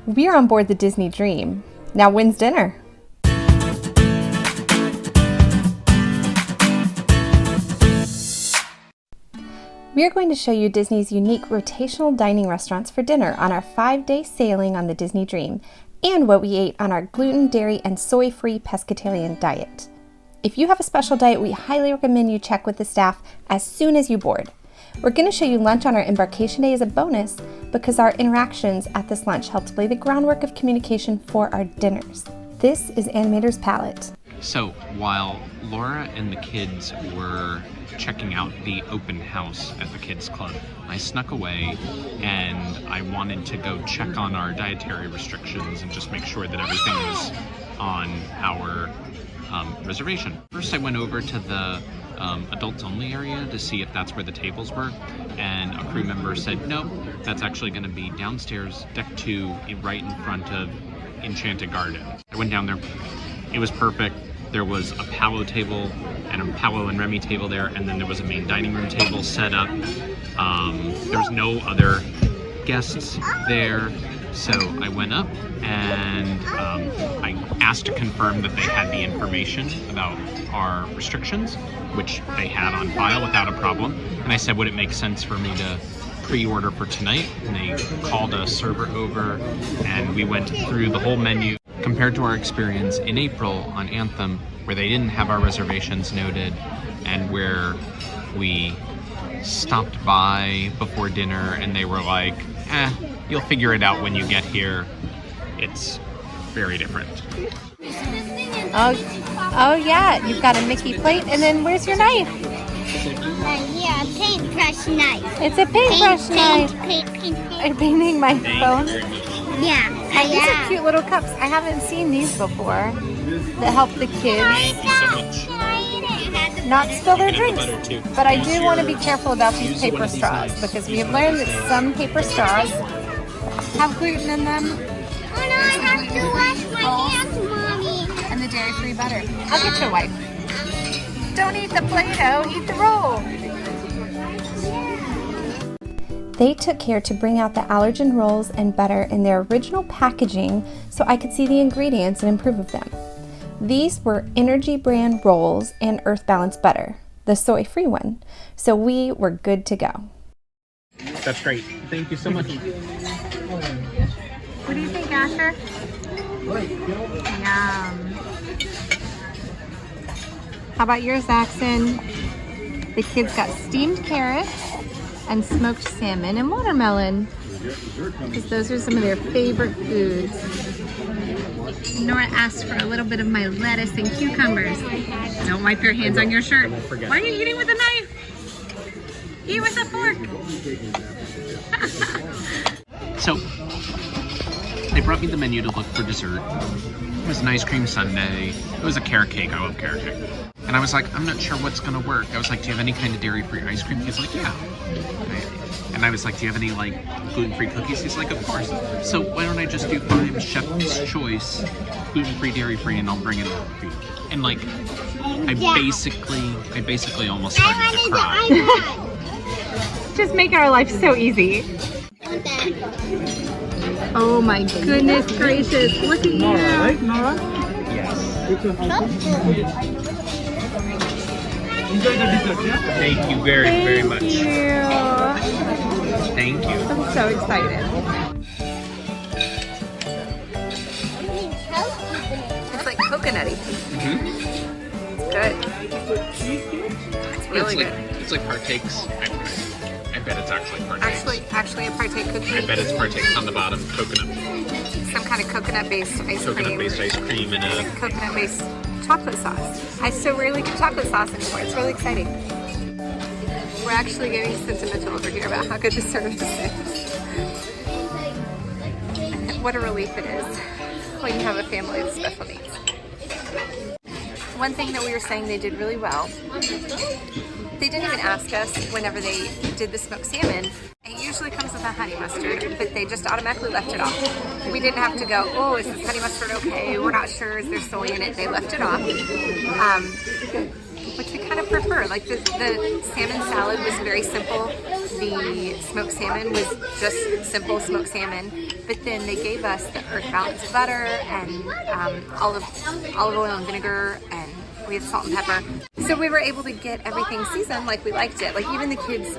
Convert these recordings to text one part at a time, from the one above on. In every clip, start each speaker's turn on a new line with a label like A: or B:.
A: We're on board the Disney Dream. Now when's dinner? We are going to show you Disney's unique rotational dining restaurants for dinner on our 5-day sailing on the Disney Dream, and what we ate on our gluten, dairy, and soy-free pescatarian diet. If you have a special diet, we highly recommend you check with the staff as soon as you board. We're going to show you lunch on our embarkation day as a bonus because our interactions at this lunch helped lay the groundwork of communication for our dinners. This is Animator's Palate.
B: So while Laura and the kids were checking out the open house at the kids club, I snuck away and I wanted to go check on our dietary restrictions and just make sure that everything was on our reservation. First I went over to the adults only area to see if that's where the tables were, and a crew member said no, that's actually going to be downstairs, deck 2, right in front of Enchanted Garden. I went down there, it was perfect. There was a Palate table and a Palate and Remy table there, and then there was a main dining room table set up. There was no other guests there, so I went up and I asked to confirm that they had the information about our restrictions, which they had on file without a problem. And I said, would it make sense for me to pre-order for tonight? And they called a server over and we went through the whole menu. Compared to our experience in April on Anthem, where they didn't have our reservations noted and where we stopped by before dinner and they were like, you'll figure it out when you get here. It's very different.
A: Oh yeah, you've got a Mickey plate, and then where's your knife?
C: Yeah, a paintbrush knife.
A: It's a paintbrush knife.
C: Paint.
A: Are you painting my phone?
C: Yeah.
A: These are cute little cups. I haven't seen these before that help the kids not spill their drinks. But I do want to be careful about these paper straws because we have learned that some paper straws have gluten in them.
C: Oh no, I have to wash my hands, Mommy.
A: And the dairy-free butter. I'll get you a wipe. Don't eat the Play-Doh, eat the roll. They took care to bring out the allergen rolls and butter in their original packaging so I could see the ingredients and improve of them. These were Energy brand rolls and Earth Balance butter, the soy-free one, so we were good to go.
B: That's great. Thank you so much.
A: What do you think, Asher? Yum. How about yours, Axon? The kids got steamed carrots and smoked salmon and watermelon, because those are some of their favorite foods. Nora asked for a little bit of my lettuce and cucumbers. Don't wipe your hands on your shirt. Why are you eating with a knife? Eat with a fork.
B: So, they brought me the menu to look for dessert. It was an ice cream sundae. It was a carrot cake. I love carrot cake. And I was like, I'm not sure what's gonna work. I was like, do you have any kind of dairy-free ice cream? He's like, yeah. And I was like, do you have any like gluten-free cookies? He's like, of course. So why don't I just do 5 Chef's Choice, gluten-free, dairy-free, and I'll bring it up for you. And like, I basically almost started to cry.
A: Just making our life so easy. Oh my goodness gracious, look at you.
D: Nora, right, Nora?
B: Yes.
D: Enjoy the dessert, yeah?
B: Thank you very much.
A: Thank you.
B: Thank you.
A: I'm so excited. It's like coconutty. It's good. It's really good.
B: It's like partakes. I bet it's actually partakes.
A: Actually a partake cookie.
B: I bet it's partakes on the bottom. Coconut.
A: Some kind of coconut-based ice cream.
B: Coconut-based ice cream and a
A: coconut-based chocolate sauce. I so rarely get chocolate sauce anymore. It's really exciting. We're actually getting sentimental over here about how good the service is. What a relief it is when you have a family with special needs. One thing that we were saying they did really well, they didn't even ask us whenever they did the smoked salmon. It usually comes with a honey mustard, but they just automatically left it off. We didn't have to go, oh, is this honey mustard okay? We're not sure, is there soy in it? They left it off, which we kind of prefer. Like the salmon salad was very simple. the smoked salmon was just simple smoked salmon, but then they gave us the earth balanced butter and olive oil and vinegar, and we had salt and pepper. So we were able to get everything seasoned like we liked it. Like even the kids'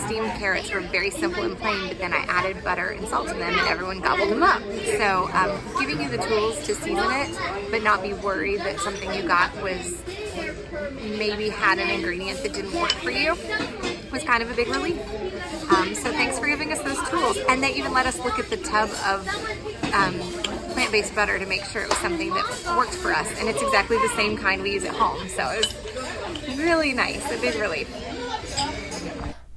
A: steamed carrots were very simple and plain, but then I added butter and salt to them and everyone gobbled them up. So giving you the tools to season it, but not be worried that something you got was maybe had an ingredient that didn't work for you was kind of a big relief. So thanks for giving us those tools. And they even let us look at the tub of plant-based butter to make sure it was something that worked for us. And it's exactly the same kind we use at home. So it was really nice, a big relief.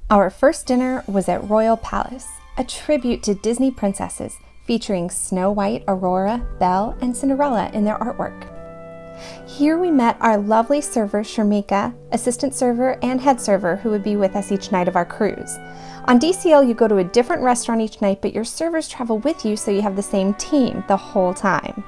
E: Our first dinner was at Royal Palace, a tribute to Disney princesses featuring Snow White, Aurora, Belle, and Cinderella in their artwork. Here we met our lovely server, Sharmika, assistant server and head server who would be with us each night of our cruise. On DCL, you go to a different restaurant each night, but your servers travel with you so you have the same team the whole time.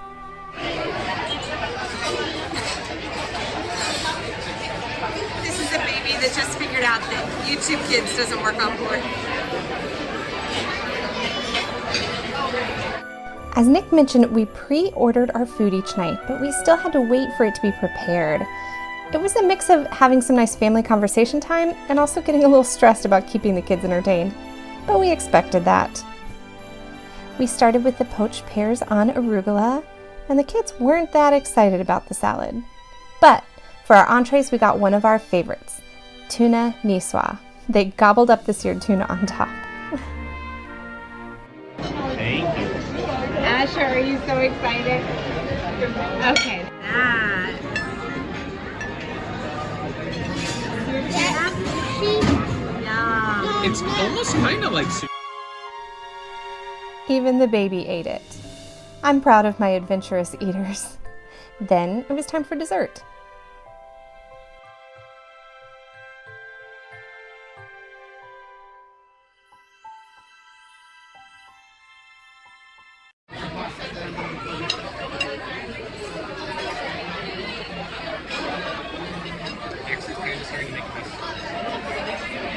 A: This is a baby that just figured out that YouTube Kids doesn't work on board.
E: As Nick mentioned, we pre-ordered our food each night, but we still had to wait for it to be prepared. It was a mix of having some nice family conversation time and also getting a little stressed about keeping the kids entertained. But we expected that. We started with the poached pears on arugula, and the kids weren't that excited about the salad. But for our entrees, we got one of our favorites, tuna niswa. They gobbled up the seared tuna on top.
B: Thank you.
A: Asher, are you so excited? Okay.
B: It's almost kind of like soup.
E: Even the baby ate it. I'm proud of my adventurous eaters. Then it was time for dessert.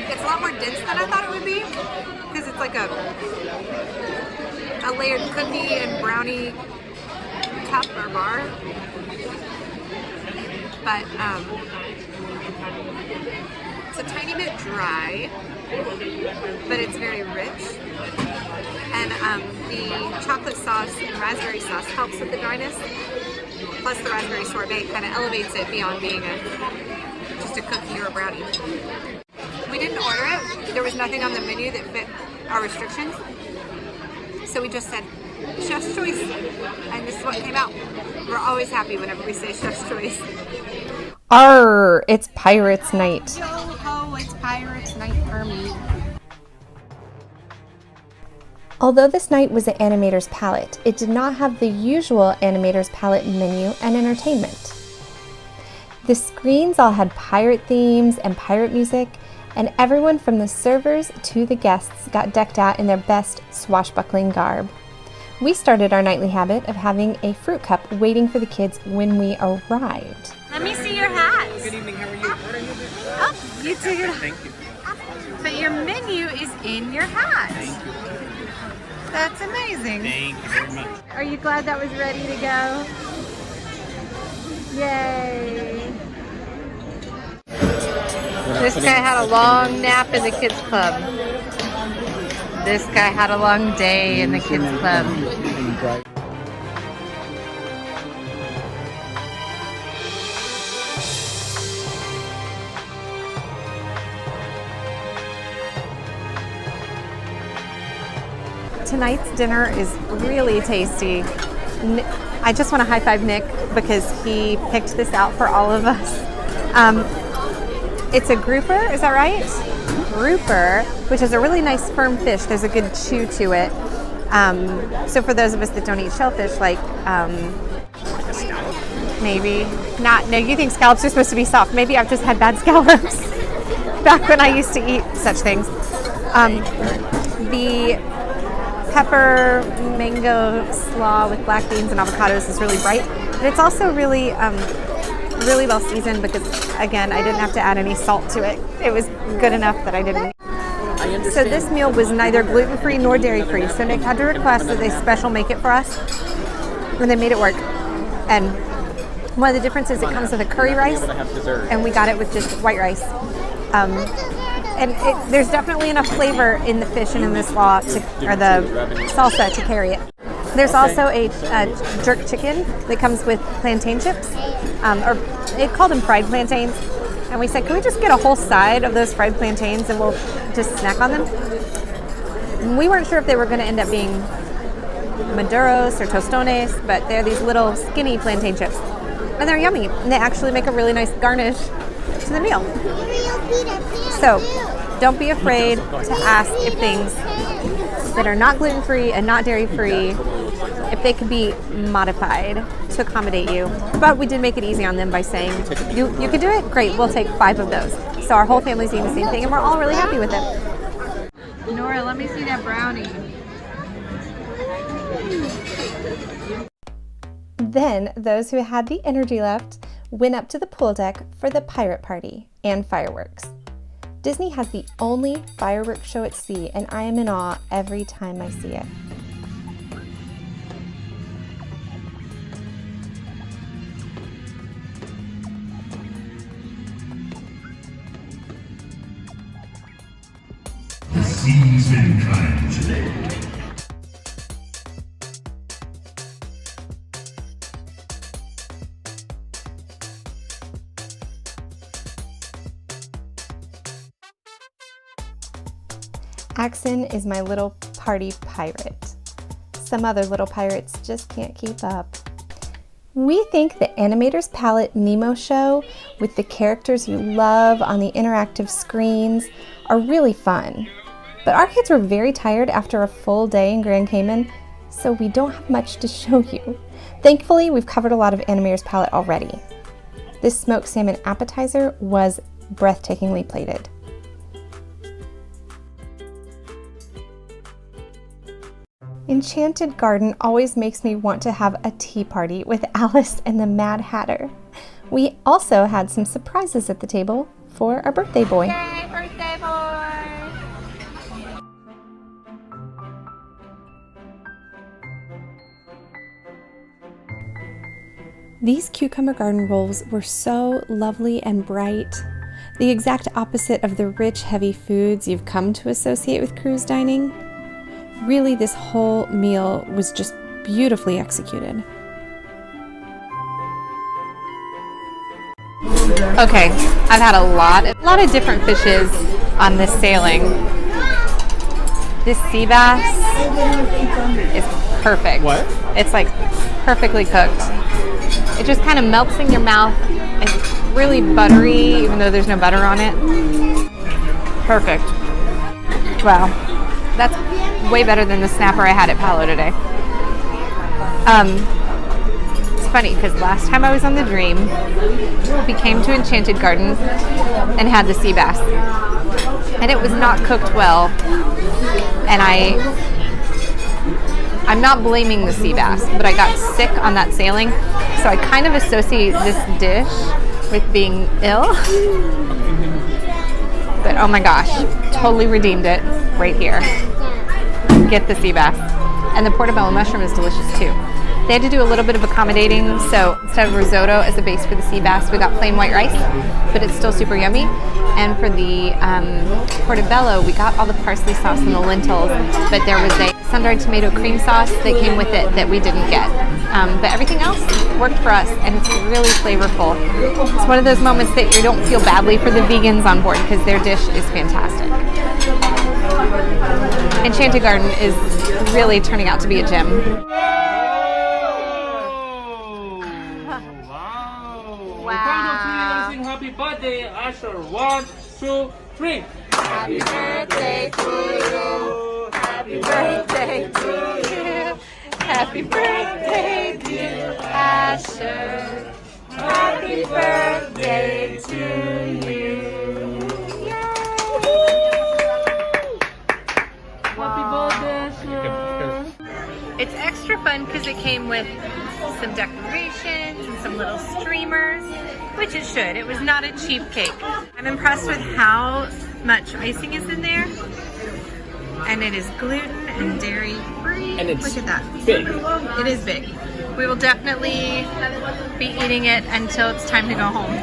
A: It's a lot more dense than I thought it would be, because it's like a layered cookie and brownie cup or bar. But it's a tiny bit dry, but it's very rich. And the chocolate sauce and raspberry sauce helps with the dryness. Plus the raspberry sorbet kind of elevates it beyond being just a cookie or a brownie. We didn't order it. There was nothing on the menu that fit our restrictions. So we just said, chef's choice. And this is what came out. We're always happy whenever we say chef's choice.
E: Arr! It's Pirates Night.
A: Yo ho, it's Pirates Night for me.
E: Although this night was at Animator's Palate, it did not have the usual Animator's Palate menu and entertainment. The screens all had pirate themes and pirate music, and everyone from the servers to the guests got decked out in their best swashbuckling garb. We started our nightly habit of having a fruit cup waiting for the kids when we arrived.
A: Let me see your hats.
B: Good evening, how are you?
A: Oh, you took it.
B: Thank you.
A: But your menu is in your hat.
B: Thank you.
A: That's amazing.
B: Thank you very much.
A: Are you glad that was ready to go? Yay. This guy had a long nap in the kids club. This guy had a long day in the kids club. Tonight's dinner is really tasty. I just want to high five Nick because he picked this out for all of us. It's a grouper, is that right? Grouper, which is a really nice firm fish. There's a good chew to it. So for those of us that don't eat shellfish, like maybe not. No, you think scallops are supposed to be soft. Maybe I've just had bad scallops back when I used to eat such things. The pepper mango slaw with black beans and avocados is really bright, but it's also really really well seasoned because, again, I didn't have to add any salt to it. It was good enough that I didn't.
E: So this meal was neither gluten-free nor dairy-free, so Nick had to request that they special make it for us, and they made it work. And one of the differences, it comes with a curry rice, and we got it with just white rice. There's definitely enough flavor in the fish and in this slaw, or the salsa, to carry it. There's also a jerk chicken that comes with plantain chips, or they called them fried plantains. And we said, can we just get a whole side of those fried plantains and we'll just snack on them? And we weren't sure if they were going to end up being maduros or tostones, but they're these little skinny plantain chips. And they're yummy, and they actually make a really nice garnish to the meal. So don't be afraid to ask if things that are not gluten-free and not dairy-free, if they could be modified to accommodate you. But we did make it easy on them by saying, you could do it? Great, we'll take 5 of those. So our whole family's eating the same thing, and we're all really happy with it. Nora, let me see that brownie.
A: Then those who had the energy left went up to the pool deck for the pirate party and fireworks. Disney has the only fireworks show at sea, and I am in awe every time I see it.
F: The sea's been kind today.
A: Axon is my little party pirate. Some other little pirates just can't keep up. We think the Animators Palate Nemo show with the characters you love on the interactive screens are really fun. But our kids were very tired after a full day in Grand Cayman, so we don't have much to show you. Thankfully, we've covered a lot of Animators Palate already. This smoked salmon appetizer was breathtakingly plated. Enchanted Garden always makes me want to have a tea party with Alice and the Mad Hatter. We also had some surprises at the table for our birthday boy.
E: Yay, birthday boy!
A: These cucumber garden rolls were so lovely and bright, the exact opposite of the rich, heavy foods you've come to associate with cruise dining. Really, this whole meal was just beautifully executed.
E: Okay, I've had a lot of different fishes on this sailing. This sea bass is perfect.
B: What?
E: It's like perfectly cooked. It just kind of melts in your mouth. It's really buttery, even though there's no butter on it. Perfect. Wow, that's way better than the snapper I had at Palo today. It's funny because last time I was on the Dream, we came to Enchanted Garden and had the sea bass, and it was not cooked well. And I'm not blaming the sea bass, but I got sick on that sailing, so I kind of associate this dish with being ill. But oh my gosh, totally redeemed it right here. Get the sea bass. And the portobello mushroom is delicious too. They had to do a little bit of accommodating, so instead of risotto as a base for the sea bass, we got plain white rice, but it's still super yummy. And for the portobello, we got all the parsley sauce and the lentils, but there was a sun-dried tomato cream sauce that came with it that we didn't get. But everything else worked for us, and it's really flavorful. It's one of those moments that you don't feel badly for the vegans on board because their dish is fantastic. Enchanted Garden is really turning out to be a gem.
D: Wow. Sing happy birthday, Asher. 1, 2, 3.
E: Happy birthday to you. Happy birthday to you. Happy birthday, dear Asher. Happy birthday to you.
D: Happy birthday, Asher.
E: It's extra fun because it came with some decorations and some little streamers, which it should. It was not a cheap cake. I'm impressed with how much icing is in there. And it is gluten and dairy free.
D: And it's
E: Look at that.
D: big.
E: It is big. We will definitely be eating it until it's time to go home.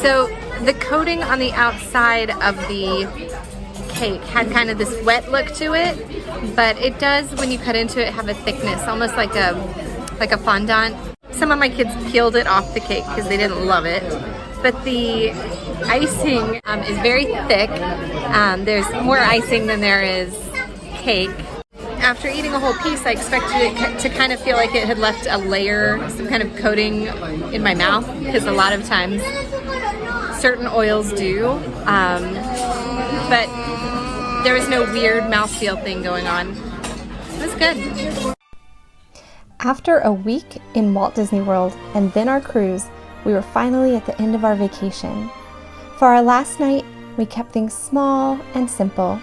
E: So the coating on the outside of the cake had kind of this wet look to it, but it does, when you cut into it, have a thickness, almost like a fondant. Some of my kids peeled it off the cake because they didn't love it, but the icing is very thick. There's more icing than there is cake. After eating a whole piece, I expected it to kind of feel like it had left a layer, some kind of coating in my mouth, because a lot of times certain oils do, but there was no weird mouthfeel thing going on. It was good.
A: After a week in Walt Disney World and then our cruise, we were finally at the end of our vacation. For our last night, we kept things small and simple.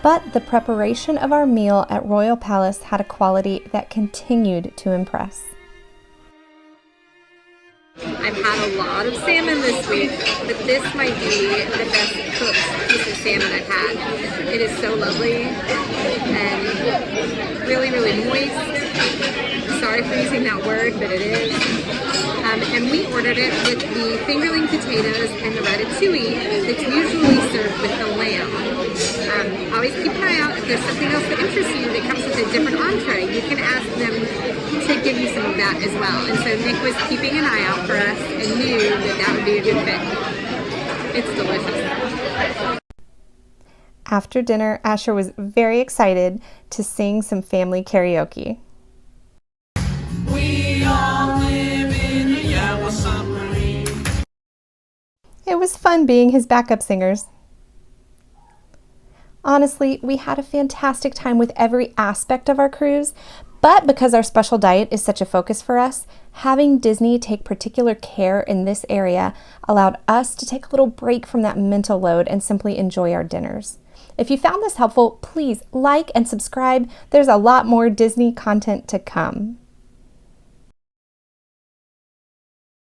A: But the preparation of our meal at Royal Palace had a quality that continued to impress.
E: I've had a lot of salmon this week, but this might be the best cooked piece of salmon I've had. It is so lovely and really, really moist. Sorry for using that word, but it is. And we ordered it with the fingerling potatoes and the ratatouille that's usually served with the lamb. Always keep an eye out if there's something else that interests you that comes with a different entree. You can ask them to give you some of that as well. And so Nick was keeping an eye out for us and knew that that would be a good fit. It's delicious.
A: After dinner, Asher was very excited to sing some family karaoke.
D: We all live in a yellow submarine.
A: It was fun being his backup singers. Honestly, we had a fantastic time with every aspect of our cruise, but because our special diet is such a focus for us, having Disney take particular care in this area allowed us to take a little break from that mental load and simply enjoy our dinners. If you found this helpful, please like and subscribe. There's a lot more Disney content to come.